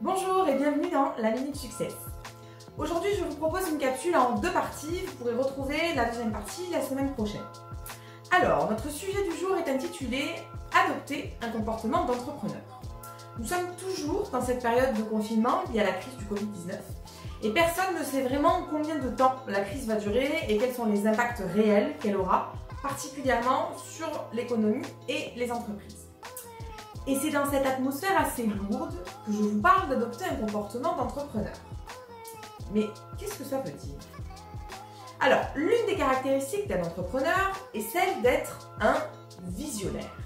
Bonjour et bienvenue dans la Minute Success. Aujourd'hui, je vous propose une capsule en deux parties. Vous pourrez retrouver la deuxième partie la semaine prochaine. Alors, notre sujet du jour est intitulé « Adopter un comportement d'entrepreneur ». Nous sommes toujours dans cette période de confinement liée à la crise du Covid-19 et personne ne sait vraiment combien de temps la crise va durer et quels sont les impacts réels qu'elle aura, particulièrement sur l'économie et les entreprises. Et c'est dans cette atmosphère assez lourde que je vous parle d'adopter un comportement d'entrepreneur. Mais qu'est-ce que ça veut dire? Alors, l'une des caractéristiques d'un entrepreneur est celle d'être un visionnaire.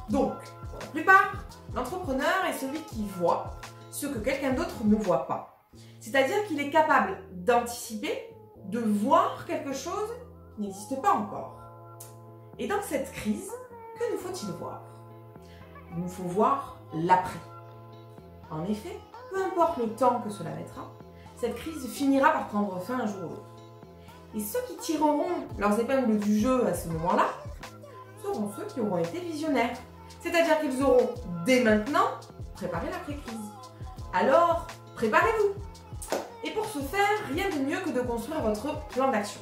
Donc, pour la plupart, l'entrepreneur est celui qui voit ce que quelqu'un d'autre ne voit pas. C'est-à-dire qu'il est capable d'anticiper, de voir quelque chose qui n'existe pas encore. Et dans cette crise, que nous faut-il voir? Il nous faut voir l'après. En effet, peu importe le temps que cela mettra, cette crise finira par prendre fin un jour ou l'autre. Et ceux qui tireront leurs épingles du jeu à ce moment-là seront ceux qui auront été visionnaires. C'est-à-dire qu'ils auront, dès maintenant, préparé l'après-crise. Alors, préparez-vous! Et pour ce faire, rien de mieux que de construire votre plan d'action.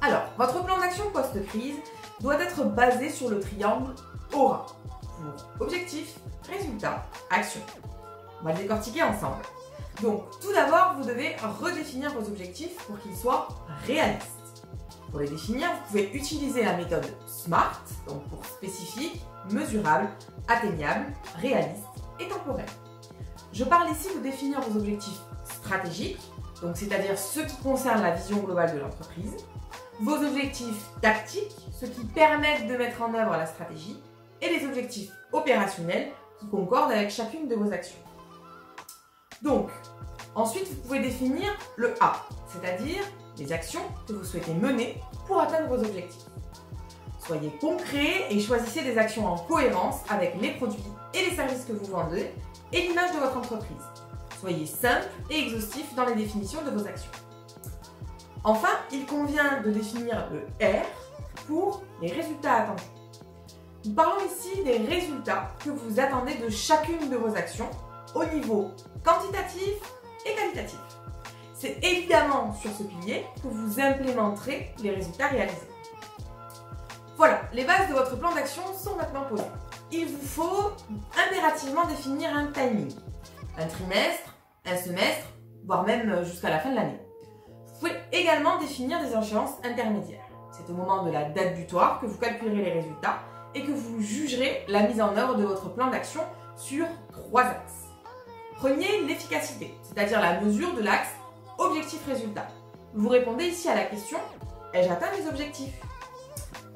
Alors, votre plan d'action post-crise doit être basé sur le triangle AURA. Pour objectif, résultat, action. On va le décortiquer ensemble. Donc, tout d'abord, vous devez redéfinir vos objectifs pour qu'ils soient réalistes. Pour les définir, vous pouvez utiliser la méthode SMART, donc pour spécifique, mesurable, atteignable, réaliste et temporel. Je parle ici de définir vos objectifs stratégiques, donc c'est-à-dire ceux qui concernent la vision globale de l'entreprise, vos objectifs tactiques, ceux qui permettent de mettre en œuvre la stratégie, et les objectifs opérationnels qui concordent avec chacune de vos actions. Donc, ensuite, vous pouvez définir le A, c'est-à-dire les actions que vous souhaitez mener pour atteindre vos objectifs. Soyez concret et choisissez des actions en cohérence avec les produits et les services que vous vendez et l'image de votre entreprise. Soyez simple et exhaustif dans les définitions de vos actions. Enfin, il convient de définir le R pour les résultats attendus. Nous parlons ici des résultats que vous attendez de chacune de vos actions au niveau quantitatif et qualitatif. C'est évidemment sur ce pilier que vous implémenterez les résultats réalisés. Voilà, les bases de votre plan d'action sont maintenant posées. Il vous faut impérativement définir un timing, un trimestre, un semestre, voire même jusqu'à la fin de l'année. Vous pouvez également définir des échéances intermédiaires. C'est au moment de la date butoir que vous calculerez les résultats et que vous jugerez la mise en œuvre de votre plan d'action sur 3 axes. Prenez l'efficacité, c'est-à-dire la mesure de l'axe objectif-résultat. Vous répondez ici à la question « Ai-je atteint mes objectifs ?»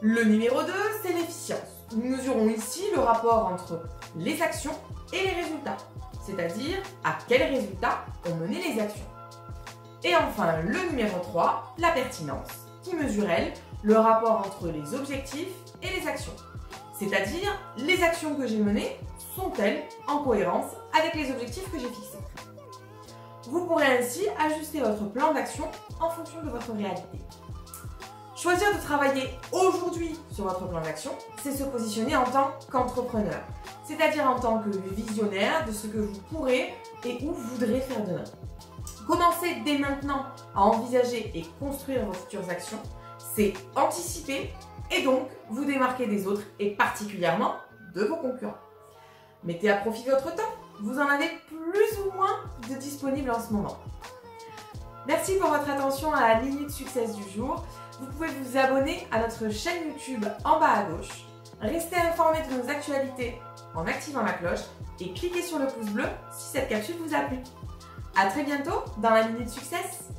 Le numéro 2, c'est l'efficience. Nous mesurons ici le rapport entre les actions et les résultats, c'est-à-dire à quels résultats ont mené les actions. Et enfin, le numéro 3, la pertinence, qui mesure, elle, le rapport entre les objectifs et les actions. C'est-à-dire, les actions que j'ai menées sont-elles en cohérence avec les objectifs que j'ai fixés. Vous pourrez ainsi ajuster votre plan d'action en fonction de votre réalité. Choisir de travailler aujourd'hui sur votre plan d'action, c'est se positionner en tant qu'entrepreneur, c'est-à-dire en tant que visionnaire de ce que vous pourrez et où vous voudrez faire demain. Commencez dès maintenant à envisager et construire vos futures actions, c'est anticiper et donc vous démarquer des autres et particulièrement de vos concurrents. Mettez à profit votre temps, vous en avez plus ou moins de disponible en ce moment. Merci pour votre attention à la Minute Success du jour. Vous pouvez vous abonner à notre chaîne YouTube en bas à gauche, rester informé de nos actualités en activant la cloche et cliquez sur le pouce bleu si cette capsule vous a plu. A très bientôt dans la Minute Success.